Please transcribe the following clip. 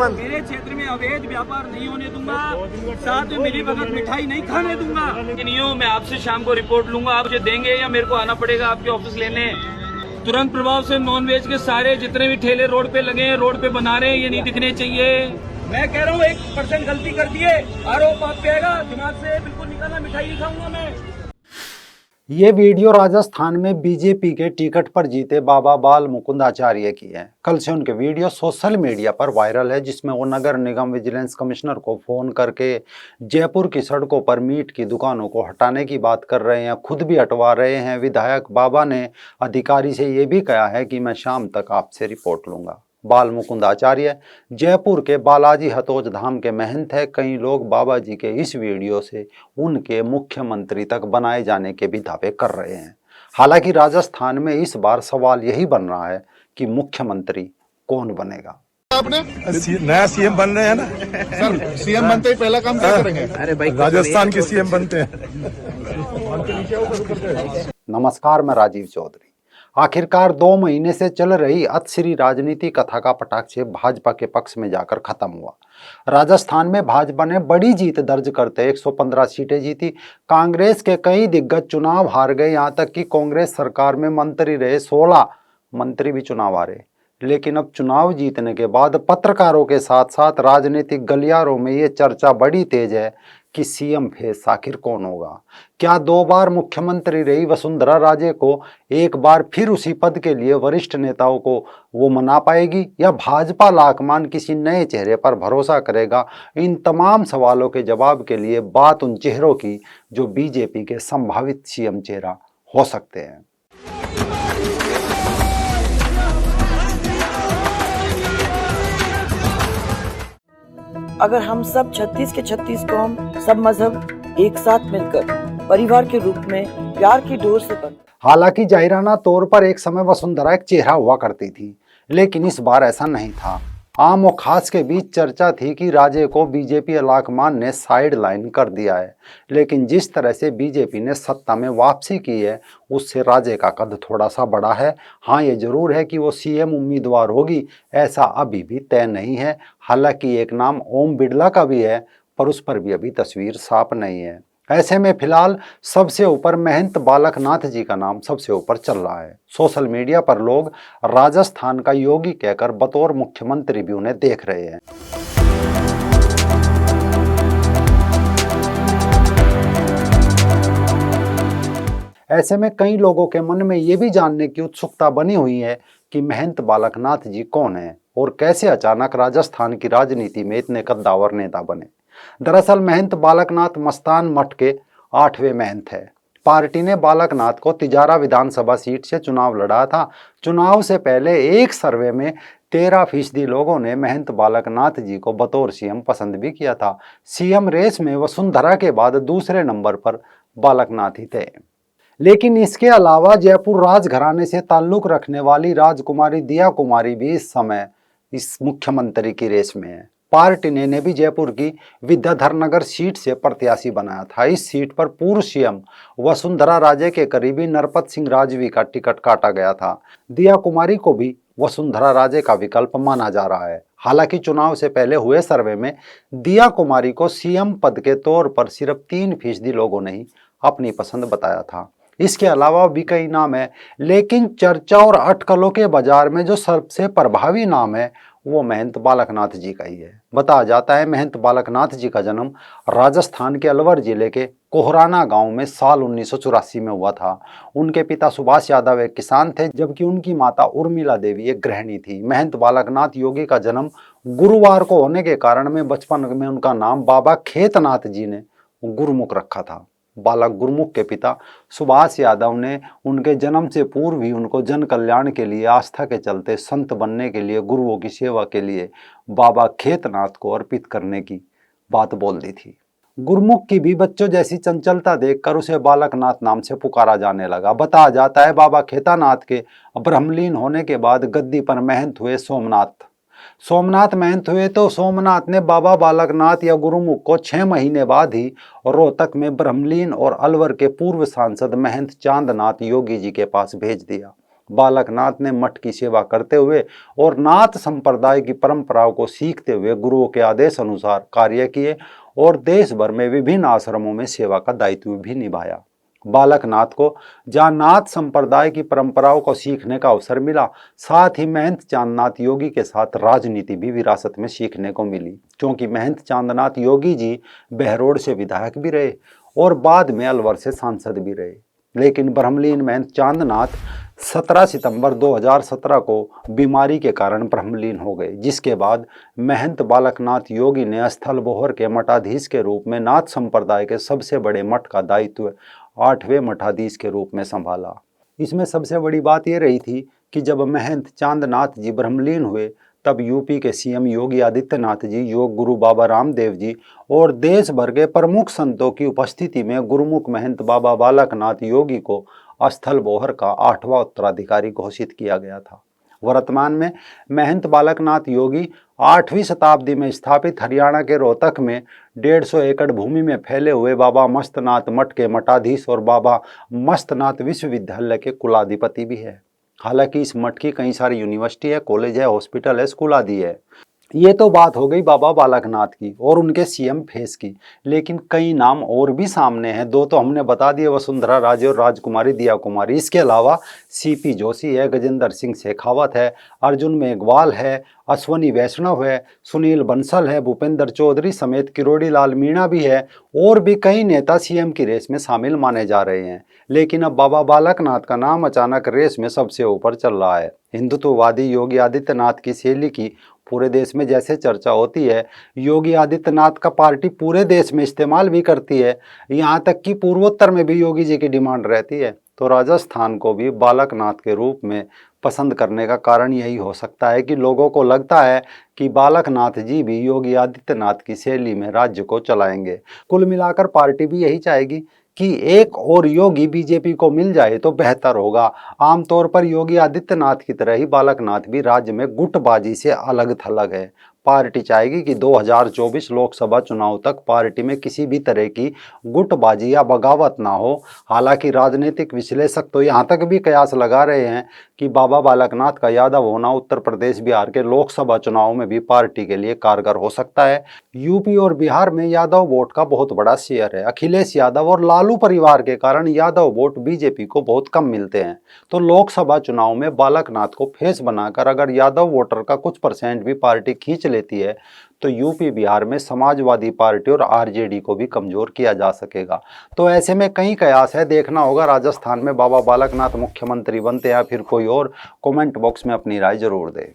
मेरे क्षेत्र में अवैध व्यापार नहीं होने दूंगा, साथ में मिली भगत मिठाई नहीं खाने दूंगा। नहीं हूँ, मैं आपसे शाम को रिपोर्ट लूंगा, आप मुझे देंगे या मेरे को आना पड़ेगा आपके ऑफिस लेने। तुरंत प्रभाव से नॉनवेज के सारे जितने भी ठेले रोड पे लगे हैं, रोड पे बना रहे हैं, ये नहीं दिखने चाहिए। मैं कह रहा हूँ 1% गलती कर दिए, आरोप आप पे आएगा, दिमाग से बिल्कुल निकालना, मिठाई नहीं खाऊंगा मैं। ये वीडियो राजस्थान में बीजेपी के टिकट पर जीते बाबा बाल मुकुंद आचार्य की है। कल से उनके वीडियो सोशल मीडिया पर वायरल है, जिसमें वो नगर निगम विजिलेंस कमिश्नर को फोन करके जयपुर की सड़कों पर मीट की दुकानों को हटाने की बात कर रहे हैं, खुद भी हटवा रहे हैं। विधायक बाबा ने अधिकारी से ये भी कहा है कि मैं शाम तक आपसे रिपोर्ट लूंगा। बाल मुकुंद आचार्य जयपुर के बालाजी हतोज धाम के महंत है। कई लोग बाबा जी के इस वीडियो से उनके मुख्यमंत्री तक बनाए जाने के भी दावे कर रहे हैं। हालांकि राजस्थान में इस बार सवाल यही बन रहा है कि मुख्यमंत्री कौन बनेगा। आपने नया सीएम बन रहे हैं ना सर, सीएम बनते ही पहला काम क्या करेंगे? अरे भाई, राजस्थान के सीएम बनते हैं। नमस्कार, मैं राजीव चौधरी। आखिरकार 2 महीने से चल रही अतश्री राजनीति कथा का पटाक्षेप भाजपा के पक्ष में जाकर खत्म हुआ। राजस्थान में भाजपा ने बड़ी जीत दर्ज करते 115 सीटें जीती। कांग्रेस के कई दिग्गज चुनाव हार गए, यहां तक कि कांग्रेस सरकार में मंत्री रहे 16 मंत्री भी चुनाव हारे। लेकिन अब चुनाव जीतने के बाद पत्रकारों के साथ साथ राजनीतिक गलियारों में ये चर्चा बड़ी तेज है कि सीएम फेस आखिर कौन होगा। क्या 2 बार मुख्यमंत्री रही वसुंधरा राजे को एक बार फिर उसी पद के लिए वरिष्ठ नेताओं को वो मना पाएगी, या भाजपा लाकमान किसी नए चेहरे पर भरोसा करेगा? इन तमाम सवालों के जवाब के लिए बात उन चेहरों की जो बीजेपी के संभावित सीएम चेहरा हो सकते हैं। अगर हम सब 36 के 36 कौम, सब मजहब एक साथ मिलकर परिवार के रूप में प्यार की डोर से बंध। हालांकि जाहिराना तौर पर एक समय वसुंधरा एक चेहरा हुआ करती थी, लेकिन इस बार ऐसा नहीं था। आम और खास के बीच चर्चा थी कि राजे को बीजेपी अलाकमान ने साइड लाइन कर दिया है। लेकिन जिस तरह से बीजेपी ने सत्ता में वापसी की है, उससे राजे का कद थोड़ा सा बड़ा है। हाँ, ये जरूर है कि वो सीएम उम्मीदवार होगी, ऐसा अभी भी तय नहीं है। हालांकि एक नाम ओम बिड़ला का भी है, पर उस पर भी अभी तस्वीर साफ नहीं है। ऐसे में फिलहाल सबसे ऊपर महंत बालकनाथ जी का नाम सबसे ऊपर चल रहा है। सोशल मीडिया पर लोग राजस्थान का योगी कहकर बतौर मुख्यमंत्री भी उन्हें देख रहे हैं। ऐसे में कई लोगों के मन में ये भी जानने की उत्सुकता बनी हुई है कि महंत बालकनाथ जी कौन है और कैसे अचानक राजस्थान की राजनीति में इतने कद्दावर नेता बने। दरअसल महंत बालकनाथ मस्तान मठ के 8वें महंत है। पार्टी ने बालकनाथ को तिजारा विधानसभा सीट से चुनाव लड़ा था। चुनाव से पहले एक सर्वे में 13% लोगों ने महंत बालकनाथ जी को बतौर सीएम पसंद भी किया था। सीएम रेस में वसुंधरा के बाद दूसरे नंबर पर बालकनाथ ही थे। लेकिन इसके अलावा जयपुर राजघराने से ताल्लुक रखने वाली राजकुमारी दिया कुमारी भी इस समय इस मुख्यमंत्री की रेस में है। पार्टी ने भी जयपुर की विद्याधर नगर सीट से प्रत्याशी बनाया था। इस सीट पर पूर्व सीएम वसुंधरा राजे के करीबी नरपत सिंह राजवी का टिकट काटा गया था। दिया कुमारी को भी वसुंधरा राजे का विकल्प माना जा रहा है। हालांकि चुनाव से पहले हुए सर्वे में दिया कुमारी को सीएम पद के तौर पर सिर्फ 3% लोगों ने ही अपनी पसंद बताया था। इसके अलावा भी कई नाम है, लेकिन चर्चा और अटकलों के बाजार में जो सबसे प्रभावी नाम है वो महंत बालकनाथ जी का ही है। बताया जाता है महंत बालकनाथ जी का जन्म राजस्थान के अलवर जिले के कोहराना गांव में साल 1984 में हुआ था। उनके पिता सुभाष यादव एक किसान थे, जबकि उनकी माता उर्मिला देवी एक गृहिणी थी। महंत बालकनाथ योगी का जन्म गुरुवार को होने के कारण में बचपन में उनका नाम बाबा खेतनाथ जी ने गुरुमुख रखा था। बालक गुरुमुख के पिता सुभाष यादव ने उनके जन्म से पूर्व ही उनको जन कल्याण के लिए, आस्था के चलते संत बनने के लिए, गुरुओं की सेवा के लिए बाबा खेतनाथ को अर्पित करने की बात बोल दी थी। गुरुमुख की भी बच्चों जैसी चंचलता देखकर उसे बालकनाथ नाम से पुकारा जाने लगा। बताया जाता है बाबा खेतानाथ के ब्रह्मलीन होने के बाद गद्दी पर महंत हुए सोमनाथ महंत हुए तो सोमनाथ ने बाबा बालकनाथ या गुरुमुख को 6 महीने बाद ही रोहतक में ब्रह्मलीन और अलवर के पूर्व सांसद महंत चांदनाथ योगी जी के पास भेज दिया। बालकनाथ ने मठ की सेवा करते हुए और नाथ संप्रदाय की परंपराओं को सीखते हुए गुरुओं के आदेश अनुसार कार्य किए और देश भर में विभिन्न आश्रमों में सेवा का दायित्व भी निभाया। बालकनाथ को जहाँ नाथ संप्रदाय की परंपराओं को सीखने का अवसर मिला, साथ ही महंत चांदनाथ योगी के साथ राजनीति भी विरासत में सीखने को मिली, क्योंकि महंत चांदनाथ योगी जी बहरोड से विधायक भी रहे और बाद में अलवर से सांसद भी रहे। लेकिन ब्रह्मलीन महंत चांदनाथ 17 सितंबर 2017 को बीमारी के कारण ब्रह्मलीन हो गए, जिसके बाद महंत बालकनाथ योगी ने स्थल बोहर के मठाधीश के रूप में नाथ संप्रदाय के सबसे बड़े मठ का दायित्व 8वें मठाधीश के रूप में संभाला। इसमें सबसे बड़ी बात यह रही थी कि जब महंत चांदनाथ जी ब्रह्मलीन हुए तब यूपी के सीएम योगी आदित्यनाथ जी, योग गुरु बाबा रामदेव जी और देश भर के प्रमुख संतों की उपस्थिति में गुरुमुख महंत बाबा बालकनाथ योगी को स्थल बोहर का 8वां उत्तराधिकारी घोषित किया गया था। वर्तमान में महंत बालकनाथ योगी 8वीं शताब्दी में स्थापित हरियाणा के रोहतक में 150 एकड़ भूमि में फैले हुए बाबा मस्तनाथ मठ के मठाधीश और बाबा मस्तनाथ विश्वविद्यालय के कुलाधिपति भी है। हालांकि इस मठ की कई सारी यूनिवर्सिटी है, कॉलेज है, हॉस्पिटल है, स्कूल आदि है। ये तो बात हो गई बाबा बालकनाथ की और उनके सीएम फेस की, लेकिन कई नाम और भी सामने हैं। 2 तो हमने बता दिए, वसुंधरा राजे और राजकुमारी दिया कुमारी। इसके अलावा सीपी जोशी है, गजेंद्र सिंह शेखावत है, अर्जुन मेघवाल है, अश्वनी वैष्णव है, सुनील बंसल है, भूपेंद्र चौधरी समेत किरोड़ी लाल मीणा भी है और भी कई नेता सीएम की रेस में शामिल माने जा रहे हैं। लेकिन अब बाबा बालकनाथ का नाम अचानक रेस में सबसे ऊपर चल रहा है। हिंदुत्ववादी योगी आदित्यनाथ की शैली की पूरे देश में जैसे चर्चा होती है, योगी आदित्यनाथ का पार्टी पूरे देश में इस्तेमाल भी करती है, यहाँ तक कि पूर्वोत्तर में भी योगी जी की डिमांड रहती है। तो राजस्थान को भी बालकनाथ के रूप में पसंद करने का कारण यही हो सकता है कि लोगों को लगता है कि बालकनाथ जी भी योगी आदित्यनाथ की शैली में राज्य को चलाएंगे। कुल मिलाकर पार्टी भी यही चाहेगी कि एक और योगी बीजेपी को मिल जाए तो बेहतर होगा। आमतौर पर योगी आदित्यनाथ की तरह ही बालकनाथ भी राज्य में गुटबाजी से अलग थलग है। पार्टी चाहेगी कि 2024 लोकसभा चुनाव तक पार्टी में किसी भी तरह की गुटबाजी या बगावत ना हो। हालांकि राजनीतिक विश्लेषक तो यहाँ तक भी कयास लगा रहे हैं कि बाबा बालकनाथ का यादव होना उत्तर प्रदेश बिहार के लोकसभा चुनाव में भी पार्टी के लिए कारगर हो सकता है। यूपी और बिहार में यादव वोट का बहुत बड़ा शेयर है। अखिलेश यादव और लालू परिवार के कारण यादव वोट बीजेपी को बहुत कम मिलते हैं। तो लोकसभा चुनाव में बालकनाथ को फेस बनाकर अगर यादव वोटर का कुछ % भी पार्टी खींच लेती है तो यूपी बिहार में समाजवादी पार्टी और आरजेडी को भी कमजोर किया जा सकेगा। तो ऐसे में कई कयास है, देखना होगा राजस्थान में बाबा बालकनाथ मुख्यमंत्री बनते हैं या फिर कोई और। कमेंट बॉक्स में अपनी राय जरूर दें।